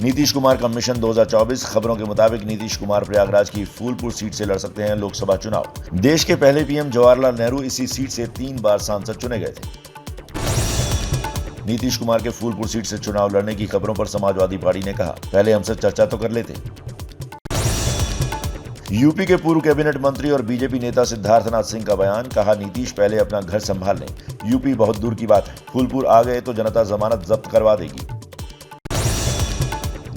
नीतीश कुमार का मिशन 2024। खबरों के मुताबिक नीतीश कुमार प्रयागराज की फूलपुर सीट से लड़ सकते हैं लोकसभा चुनाव। देश के पहले पीएम जवाहरलाल नेहरू इसी सीट से 3 बार सांसद चुने गए थे। नीतीश कुमार के फूलपुर सीट से चुनाव लड़ने की खबरों पर समाजवादी पार्टी ने कहा, पहले हमसे चर्चा तो कर लेते। यूपी के पूर्व कैबिनेट मंत्री और बीजेपी नेता सिद्धार्थनाथ सिंह का बयान, कहा नीतीश पहले अपना घर संभाल लें, यूपी बहुत दूर की बात है, फूलपुर आ गए तो जनता जमानत जब्त करवा देगी।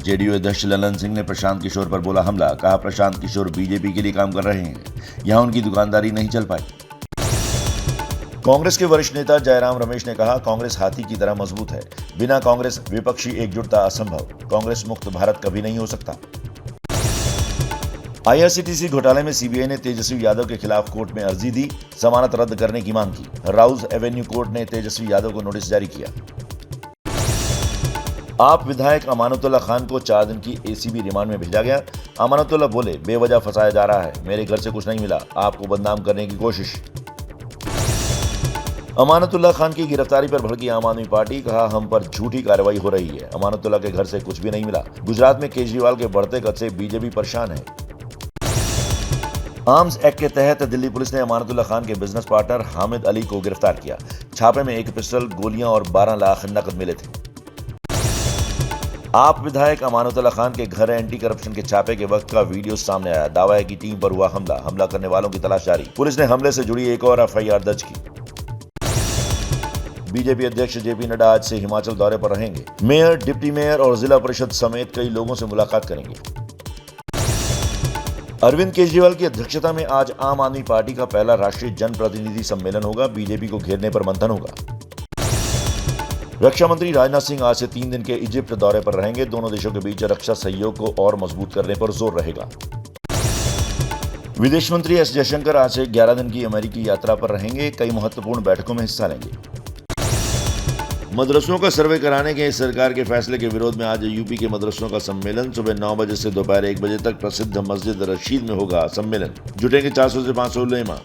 जेडीयू अध्यक्ष ललन सिंह ने प्रशांत किशोर पर बोला हमला, कहा प्रशांत किशोर बीजेपी के लिए काम कर रहे हैं, यहां उनकी दुकानदारी नहीं चल पाई। कांग्रेस के वरिष्ठ नेता जयराम रमेश ने कहा, कांग्रेस हाथी की तरह मजबूत है, बिना कांग्रेस विपक्षी एकजुटता असंभव, कांग्रेस मुक्त भारत कभी नहीं हो सकता। आईआरसीटीसी घोटाले में सीबीआई ने तेजस्वी यादव के खिलाफ कोर्ट में अर्जी दी, जमानत रद्द करने की मांग की। राउज एवेन्यू कोर्ट ने तेजस्वी यादव को नोटिस जारी किया। आप विधायक अमानतुल्लाह खान को 4 दिन की एसीबी रिमांड में भेजा गया। अमानतुल्लाह बोले, बेवजह फंसाया जा रहा है, मेरे घर से कुछ नहीं मिला, आपको बदनाम करने की कोशिश। अमानतुल्लाह खान की गिरफ्तारी पर भड़की आम आदमी पार्टी, कहा हम पर झूठी कार्रवाई हो रही है, अमानतुल्लाह के घर से कुछ भी नहीं मिला। गुजरात में केजरीवाल के बढ़ते कद से बीजेपी परेशान है। आर्म्स एक्ट के तहत दिल्ली पुलिस ने अमानतुल्लाह खान के बिजनेस पार्टनर हामिद अली को गिरफ्तार किया। छापे में 1 पिस्टल, गोलियां और 12 लाख नकद मिले थे। आप विधायक अमानतुल्लाह खान के घर एंटी करप्शन के छापे के वक्त का वीडियो सामने आया। दावा है कि टीम पर हुआ हमला करने वालों की तलाश जारी। पुलिस ने हमले से जुड़ी एक और एफआईआर दर्ज की। बीजेपी अध्यक्ष जेपी नड्डा आज से हिमाचल दौरे पर रहेंगे। मेयर, डिप्टी मेयर और जिला परिषद समेत कई लोगों से मुलाकात करेंगे। अरविंद केजरीवाल की अध्यक्षता में आज आम आदमी पार्टी का पहला राष्ट्रीय जनप्रतिनिधि सम्मेलन होगा। बीजेपी को घेरने पर मंथन होगा। रक्षा मंत्री राजनाथ सिंह आज से 3 दिन के इजिप्ट दौरे पर रहेंगे। दोनों देशों के बीच रक्षा सहयोग को और मजबूत करने पर जोर रहेगा। विदेश मंत्री एस जयशंकर आज से 11 दिन की अमेरिकी यात्रा पर रहेंगे। कई महत्वपूर्ण बैठकों में हिस्सा लेंगे। मदरसों का सर्वे कराने के सरकार के फैसले के विरोध में आज यूपी के मदरसों का सम्मेलन। सुबह 9 बजे से दोपहर 1 बजे तक प्रसिद्ध मस्जिद रशीद में होगा सम्मेलन। जुटेंगे 400 से 500 उलेमा।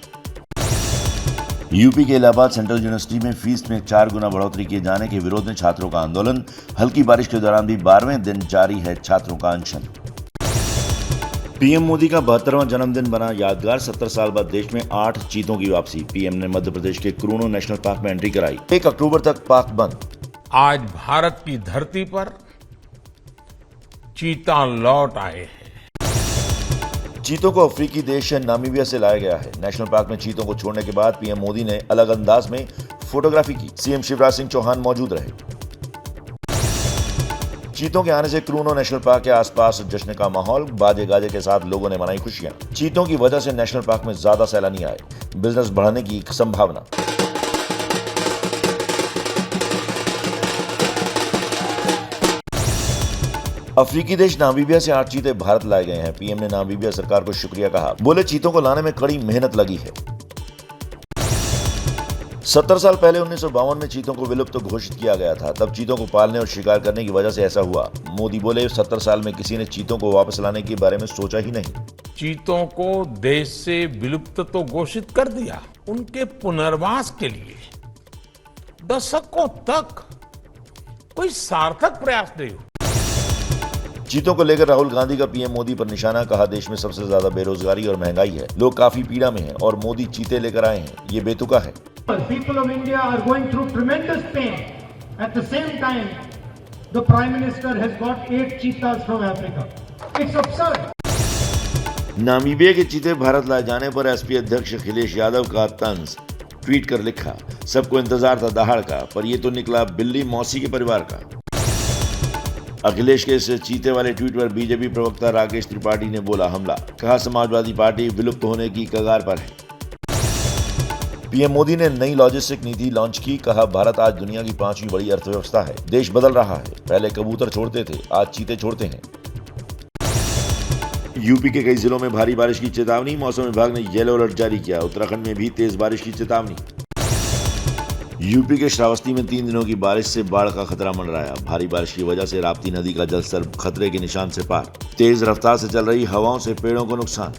यूपी के इलाहाबाद सेंट्रल यूनिवर्सिटी में फीस में 4 गुना बढ़ोतरी किए जाने के विरोध में छात्रों का आंदोलन। हल्की बारिश के दौरान भी 12वें दिन जारी है छात्रों का अनशन। पीएम मोदी का 72वां जन्मदिन बना यादगार। 70 साल बाद देश में 8 चीतों की वापसी। पीएम ने मध्य प्रदेश के क्रूनो नेशनल पार्क में एंट्री कराई। 1 अक्टूबर तक पार्क बंद। आज भारत की धरती पर चीता लौट आए हैं। चीतों को अफ्रीकी देश नामीबिया से लाया गया है। नेशनल पार्क में चीतों को छोड़ने के बाद पीएम मोदी ने अलग अंदाज में फोटोग्राफी की। सीएम शिवराज सिंह चौहान मौजूद रहे। चीतों के आने से क्रूनो नेशनल पार्क के आसपास जश्न का माहौल। बाजे गाजे के साथ लोगों ने मनाई खुशियां। चीतों की वजह से नेशनल पार्क में ज्यादा सैलानी आए, बिजनेस बढ़ाने की संभावना। अफ्रीकी देश नामीबिया से 8 चीते भारत लाए गए हैं। पीएम ने नामीबिया सरकार को शुक्रिया कहा। बोले, चीतों को लाने में कड़ी मेहनत लगी है। 70 साल पहले 1952 में चीतों को विलुप्त घोषित किया गया था। तब चीतों को पालने और शिकार करने की वजह से ऐसा हुआ। मोदी बोले, 70 साल में किसी ने चीतों को वापस लाने के बारे में सोचा ही नहीं। चीतों को देश से विलुप्त तो घोषित कर दिया, उनके पुनर्वास के लिए दशकों तक कोई सार्थक प्रयास नहीं हुआ। चीतों को लेकर राहुल गांधी का पीएम मोदी पर निशाना। कहा, देश में सबसे ज्यादा बेरोजगारी और महंगाई है, लोग काफी पीड़ा में हैं और मोदी चीते लेकर आए हैं, ये बेतुका है। People of India are going through tremendous pain. At the same time, the Prime Minister has got 8 cheetahs from Africa. It's absurd. Namibia के चीते भारत लाए जाने पर एसपी अध्यक्ष अखिलेश यादव का तंज। ट्वीट कर लिखा, सबको इंतजार था दहाड़ का, पर ये तो निकला बिल्ली मौसी के परिवार का। अखिलेश के इस चीते वाले ट्वीट पर बीजेपी प्रवक्ता राकेश त्रिपाठी ने बोला हमला। कहा, समाजवादी पार्टी विलुप्त होने की कगार पर है। पीएम मोदी ने नई लॉजिस्टिक नीति लॉन्च की। कहा, भारत आज दुनिया की 5वीं बड़ी अर्थव्यवस्था है। देश बदल रहा है, पहले कबूतर छोड़ते थे, आज चीते छोड़ते हैं। यूपी के कई जिलों में भारी बारिश की चेतावनी। मौसम विभाग ने येलो अलर्ट जारी किया। उत्तराखंड में भी तेज बारिश की चेतावनी। यूपी के श्रावस्ती में 3 दिनों की बारिश से बाढ़ का खतरा मंडराया। भारी बारिश की वजह से राप्ती नदी का जलस्तर खतरे के निशान से पार। तेज रफ्तार से चल रही हवाओं से पेड़ों को नुकसान।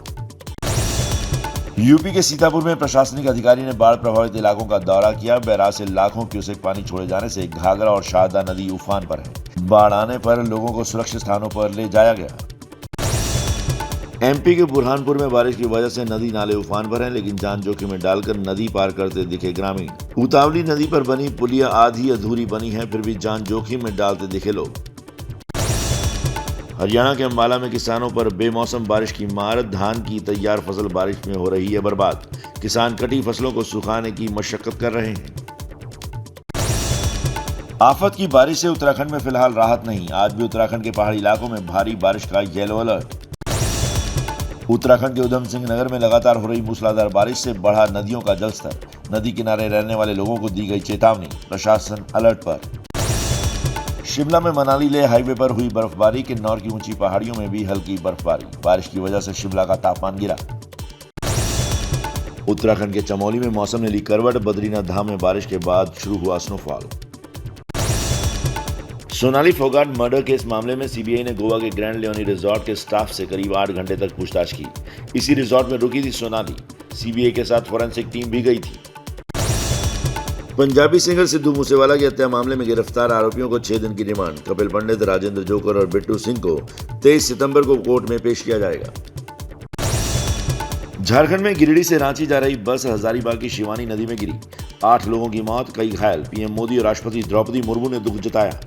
यूपी के सीतापुर में प्रशासनिक अधिकारी ने बाढ़ प्रभावित इलाकों का दौरा किया। बैराज से लाखों क्यूसेक पानी छोड़े जाने से घाघरा और शारदा नदी उफान पर है। बाढ़ आने पर लोगों को सुरक्षित स्थानों पर ले जाया गया। एमपी के बुरहानपुर में बारिश की वजह से नदी नाले उफान पर हैं, लेकिन जान जोखिम में डालकर नदी पार करते दिखे ग्रामीण। उतावली नदी पर बनी पुलिया आधी अधूरी बनी है, फिर भी जान जोखिम में डालते दिखे लोग। हरियाणा के अंबाला में किसानों पर बेमौसम बारिश की मार। धान की तैयार फसल बारिश में हो रही है बर्बाद। किसान कटी फसलों को सुखाने की मशक्कत कर रहे हैं। आफत की बारिश से उत्तराखंड में फिलहाल राहत नहीं। आज भी उत्तराखंड के पहाड़ी इलाकों में भारी बारिश का येलो अलर्ट। उत्तराखंड के उधम सिंह नगर में लगातार हो रही मूसलाधार बारिश से बढ़ा नदियों का जलस्तर। नदी किनारे रहने वाले लोगों को दी गई चेतावनी। प्रशासन अलर्ट पर। शिमला में मनाली लेह हाईवे पर हुई बर्फबारी। किन्नौर की ऊंची पहाड़ियों में भी हल्की बर्फबारी। बारिश की वजह से शिमला का तापमान गिरा। उत्तराखंड के चमोली में मौसम ने ली करवट। बद्रीनाथ धाम में बारिश के बाद शुरू हुआ snowfall. Sonali Phogat murder case मामले में सीबीआई ने गोवा के ग्रैंड लियोनी रिजॉर्ट के स्टाफ से करीब 8 घंटे तक पूछताछ की। इसी रिजॉर्ट में रुकी थी सोनाली। सीबीआई के साथ फोरेंसिक टीम भी गई थी। पंजाबी सिंगर सिद्धू मूसेवाला की हत्या मामले में गिरफ्तार आरोपियों को 6 दिन की रिमांड। कपिल पंडित, राजेंद्र जोकर और बिट्टू सिंह को 23 सितंबर को कोर्ट में पेश किया जाएगा। झारखंड में गिरिडीह से रांची जा रही बस हजारीबाग की शिवानी नदी में गिरी। 8 लोगों की मौत, कई घायल। पीएम मोदी और राष्ट्रपति द्रौपदी मुर्मू ने दुख जताया।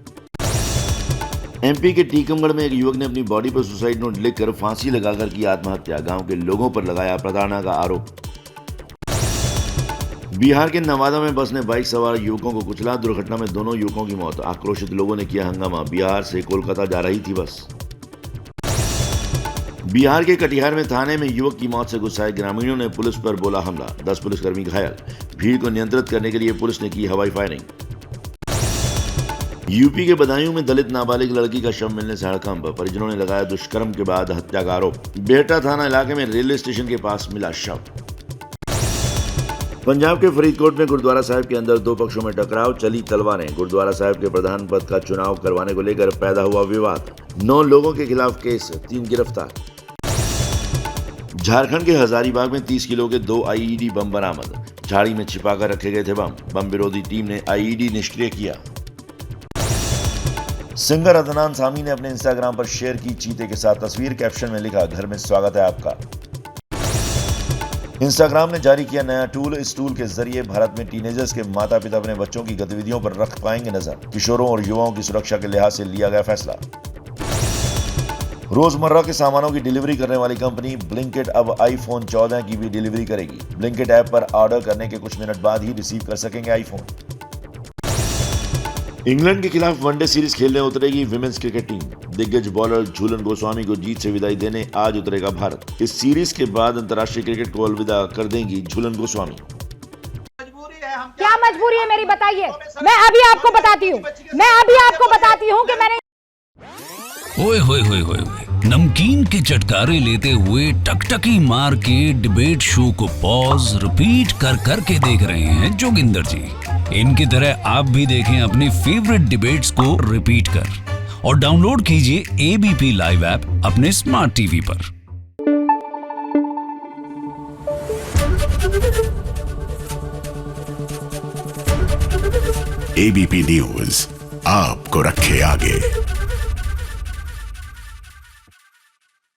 एमपी के टीकमगढ़ में एक युवक ने अपनी बॉडी पर सुसाइड नोट लिखकर फांसी लगाकर की आत्महत्या। गांव के लोगों पर लगाया प्रताड़ना का आरोप। बिहार के नवादा में बस ने बाइक सवार युवकों को कुचला। दुर्घटना में दोनों युवकों की मौत। आक्रोशित लोगों ने किया हंगामा। बिहार से कोलकाता जा रही थी बस। बिहार के कटिहार में थाने में युवक की मौत से गुस्साए ग्रामीणों ने पुलिस पर बोला हमला। 10 पुलिसकर्मी घायल। भीड़ को नियंत्रित करने के लिए पुलिस ने की हवाई फायरिंग। यूपी के बदायूं में दलित नाबालिग लड़की का शव मिलने से हड़कंप। परिजनों ने लगाया दुष्कर्म के बाद हत्या का आरोप। बेहटा थाना इलाके में रेलवे स्टेशन के पास मिला शव। पंजाब के फरीदकोट में गुरुद्वारा साहिब के अंदर 2 पक्षों में टकराव, चली तलवारें। गुरुद्वारा साहिब के प्रधान पद का चुनाव करवाने को लेकर पैदा हुआ विवाद। 9 लोगों के खिलाफ केस, 3 गिरफ्तार। झारखंड के हजारीबाग में 30 किलो के 2 आईईडी बम बरामद। झाड़ी में छिपाकर रखे गए थे बम। बम विरोधी टीम ने आईईडी निष्क्रिय किया। सिंगर अदनान सामी ने अपने इंस्टाग्राम पर शेयर की चीते के साथ तस्वीर। कैप्शन में लिखा, घर में स्वागत है आपका। इंस्टाग्राम ने जारी किया नया टूल। इस टूल के जरिए भारत में टीनेजर्स के माता पिता अपने बच्चों की गतिविधियों पर रख पाएंगे नजर। किशोरों और युवाओं की सुरक्षा के लिहाज से लिया गया फैसला। रोजमर्रा के सामानों की डिलीवरी करने वाली कंपनी ब्लिंकिट अब आईफोन 14 की भी डिलीवरी करेगी। ब्लिंकिट ऐप पर ऑर्डर करने के कुछ मिनट बाद ही रिसीव कर सकेंगे आईफोन। इंग्लैंड के खिलाफ वनडे सीरीज खेलने उतरेगी विमेंस क्रिकेट टीम। दिग्गज बॉलर झूलन गोस्वामी को जीत से विदाई देने आज उतरेगा भारत। इस सीरीज के बाद अंतर्राष्ट्रीय क्रिकेट को अलविदा कर देंगी झूलन गोस्वामी। क्या मजबूरी है मेरी, बताइए। मैं अभी आपको बताती हूँ कि मैंने ओए होए होए होए नमकीन के चटकारे लेते हुए टकटकी मार के डिबेट शो को पॉज रिपीट कर करके देख रहे हैं जोगिंदर जी। इनकी तरह आप भी देखें अपनी फेवरेट डिबेट्स को रिपीट कर और डाउनलोड कीजिए एबीपी लाइव ऐप अपने स्मार्ट टीवी पर। एबीपी न्यूज आपको रखे आगे।